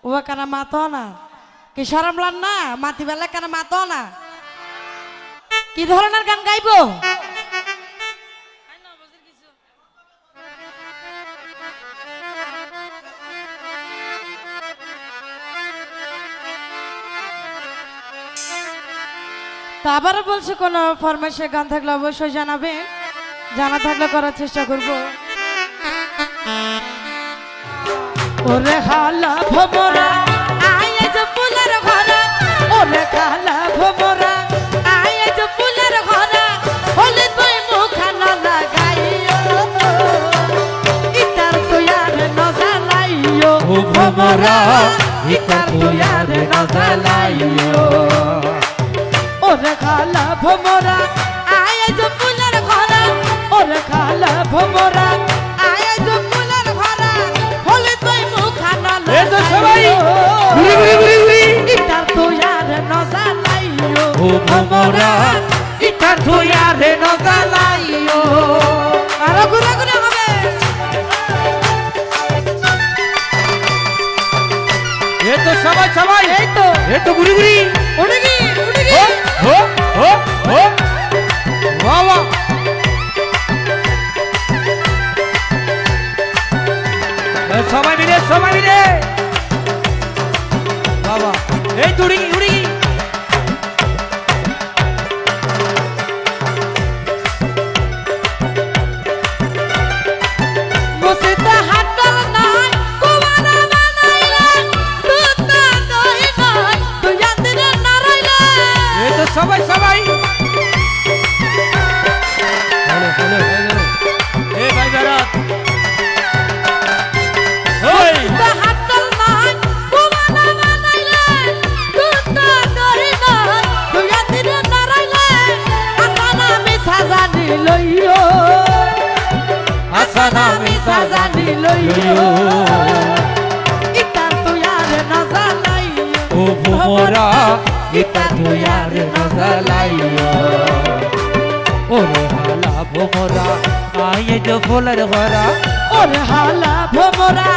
ও কেন মাতো না কি শরম লান না মাতি বেলা কেন মাতো না কি ধরনের গান গাইবো তা আবারও বলছে কোনো ফরমাইশের গান থাকলে অবশ্যই জানাবেন জানা থাকলে করার চেষ্টা করব ওরে খালা ভোমরা আয়ে যে ফুলের ঘরা ওরে খালা ভোমরা আয়ে যে ফুলের ঘরা হলে তুই মুখানা লাগাইও ইতার তুয়ার নজালাইও ও ভোমরা ইতার তুয়ার নজালাইও ওরে খালা ভোমরা আয়ে যে ফুলের ঘরা ওরে খালা ভোমরা আয়ে যে ফুলের ঘরা হলে তুই মুখানা এই তো সবাই ঘুরি ঘুরি ঘুরি ঘুরি ইতার তুয়ার নজালাইও ও ভোমরা ইতার তুয়ার নজালাইও আরো ঘুরে ঘুরে হবে এই তো সবাই সবাই এই তো এই তো ঘুরি ঘুরি উড়ে গি হো হো হো বাহ বাহ সবাই মিলে বাবা এই তুড়ি উড়ি বসিতে হাতল নাই কুমারা বানাইলে দুতা দই নাই তুই জানতে না রইলে এই তো সবাই সবাই হ্যালো হ্যালো হ্যালো এই ভাই বেরাত ওই বসিতে হাতল নাই কুমারা বানাইলে দুতা দই নাই তুই জানতে না রইলে আসানা মিছা জানি লইও আসানা মিছা জানি লইও ইতার তুয়ার নজালাইও ও ভোমরা ইতা তুয়ার নজালাইও ওরে হালা ভোমরা আয়ে যে ফুলের ঘরা ওরে হালা ভোমরা